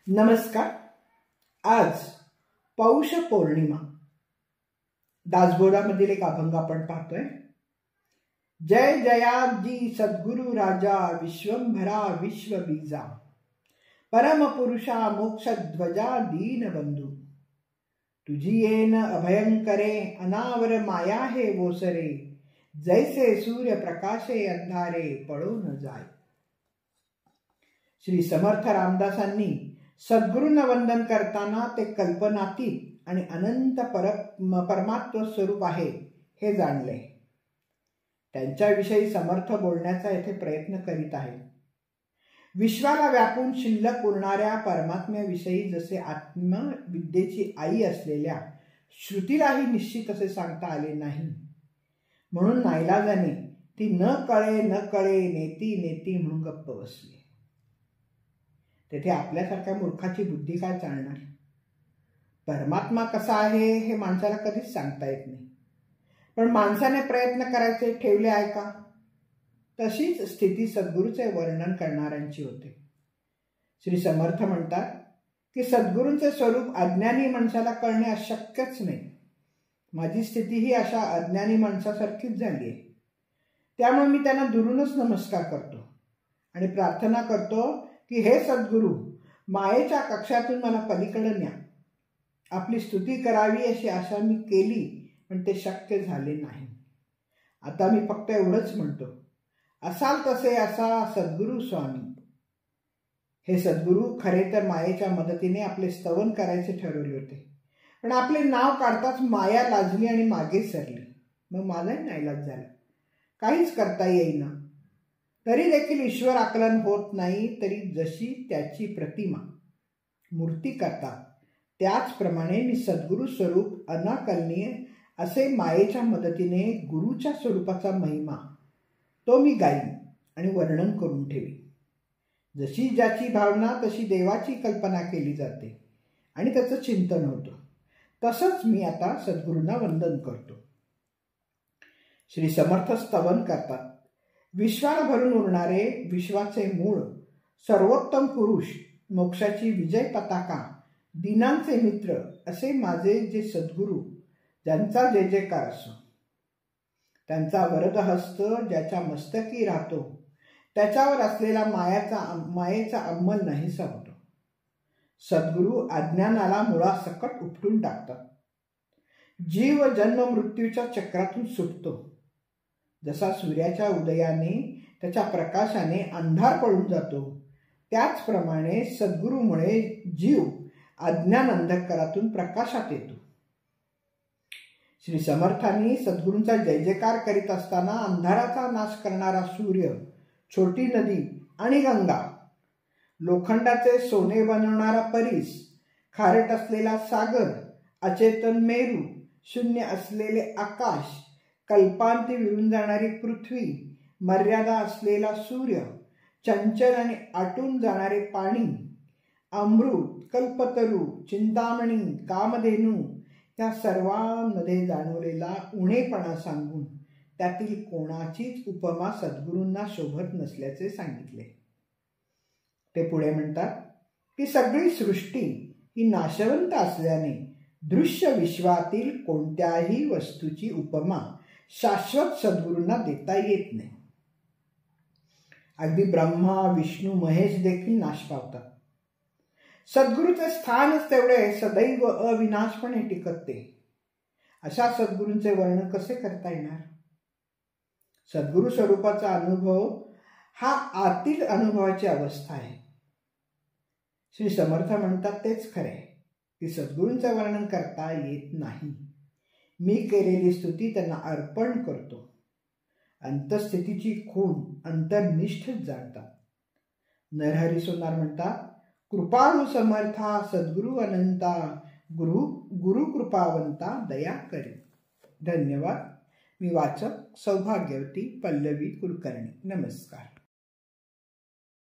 नमस्कार. आज पौष पौर्णिमा. दासबोधामधील एक अभंग आपण पाहतोय. जय जयाजी सद्गुरु राजा विश्वंभरा विश्वबीजा परम पुरुषा मोक्षध्वजा दीनबंधू तुझी येन अभयंकरे अनावर माया हे ओसरे जैसे सूर्य प्रकाशे अंधारे पळो न जाय. श्री समर्थ रामदासांनी सद्गुरूंना वंदन करताना ते कल्पनातीत आणि अनंत परमात्म स्वरूप आहे हे जाणले. त्यांच्याविषयी समर्थ बोलण्याचा येथे प्रयत्न करीत आहे. विश्वाला व्यापून शिल्लक उरणाऱ्या परमात्म्याविषयी जसे आत्मविद्येची आई असलेल्या श्रुतीलाही निश्चित असे सांगता आले नाही, म्हणून नाईलाजाने ती न कळे नेती नेती म्हणून गप्प बसली. तेथे आपल्यासारख्या मूर्खाची बुद्धी काय चालणार? परमात्मा कसा आहे हे माणसाला कधीच सांगता येत नाही, पण माणसाने प्रयत्न करायचे ठेवले आहे का? तशीच स्थिती सद्गुरूचे वर्णन करणाऱ्यांची होते. श्री समर्थ म्हणतात की सद्गुरूंचे स्वरूप अज्ञानी माणसाला कळणे अशक्यच नाही. माझी स्थिती ही अशा अज्ञानी माणसासारखीच झाली आहे. त्यामुळे मी त्यांना दुरूनच नमस्कार करतो आणि प्रार्थना करतो की हे सद्गुरू, मायेच्या कक्षातून मला पलीकडे न्या. आपली स्तुती करावी अशी आशा मी केली, पण ते शक्य झाले नाही. आता मी फक्त एवढंच म्हणतो, असाल तसे असा सद्गुरू स्वामी. हे सद्गुरू खरे तर मायेच्या मदतीने आपले स्तवन करायचे ठरवले होते, पण आपले नाव काढताच माया लाजली आणि मागे सरली. मग मलाही नाईलाज झाला. काहीच करता येईना. तरी देखील ईश्वर आकलन होत नाही. तरी जशी त्याची प्रतिमा मूर्ती करतात त्याचप्रमाणे मी सद्गुरू स्वरूप अनाकलनीय असे मायेच्या मदतीने गुरुच्या स्वरूपाचा महिमा तो मी गाईन आणि वर्णन करून ठेवी. जशी ज्याची भावना तशी देवाची कल्पना केली जाते आणि त्याचं चिंतन होतं. तसंच मी आता सद्गुरूंना वंदन करतो. श्री समर्थ स्तवन करतात. विश्वाला भरून उरणारे, विश्वाचे मूळ, सर्वोत्तम पुरुष, मोक्षाची विजय पताका, दिनांचे मित्र असे माझे जे सद्गुरू, ज्यांचा जय जयकार असो, त्यांचा वरद हस्त ज्याच्या मस्तकी राहतो, त्याच्यावर असलेला मायेचा अंमल नाहीसा होतो. सद्गुरू अज्ञानाला मुळासकट उपटून टाकतात. जीव जन्म मृत्यूच्या चक्रातून सुटतो. जसा सूर्याच्या उदयाने त्याच्या प्रकाशाने अंधार पळून जातो, त्याचप्रमाणे सद्गुरूमुळे जीव अज्ञान अंधकारातून प्रकाशात येतो. श्री समर्थांनी सद्गुरूंचा जय जयकार करीत असताना अंधाराचा नाश करणारा सूर्य, छोटी नदी आणि गंगा, लोखंडाचे सोने बनवणारा परीस, खारट असलेला सागर, अचेतन मेरू, शून्य असलेले आकाश, कल्पांती विरून जाणारी पृथ्वी, मर्यादा असलेला सूर्य, चंचल आणि आटून जाणारे पाणी, अमृत, कल्पतरू, चिंतामणी, कामधेनू या सर्वांमध्ये जाणवलेला उणेपणा सांगून त्यातील कोणाचीच उपमा सद्गुरूंना शोभत नसल्याचे सांगितले. ते पुढे म्हणतात की सगळी सृष्टी ही नाशवंत असल्याने दृश्य विश्वातील कोणत्याही वस्तूची उपमा शाश्वत सद्गुरूंना देता येत नाही. अगदी ब्रह्मा, विष्णू, महेश देखील नाश पावतात. सद्गुरूचे स्थानच तेवढे सदैव अविनाशपणे टिकते. अशा सद्गुरूंचे वर्णन कसे करता येणार? सद्गुरू स्वरूपाचा अनुभव हा आतील अनुभवाची अवस्था आहे. श्री समर्थ म्हणतात तेच खरे की सद्गुरूंचे वर्णन करता येत नाही. मी केलेली स्तुती त्यांना अर्पण करतो. अंतस्थितीची खूण अंतर्निष्ठच जाणतात. नरहरी सोनार म्हणतात, कृपाळू समर्था सद्गुरू अनंता, गुरु कृपावंता दया करी. धन्यवाद. मी वाचक सौभाग्यवती पल्लवी कुलकर्णी. नमस्कार.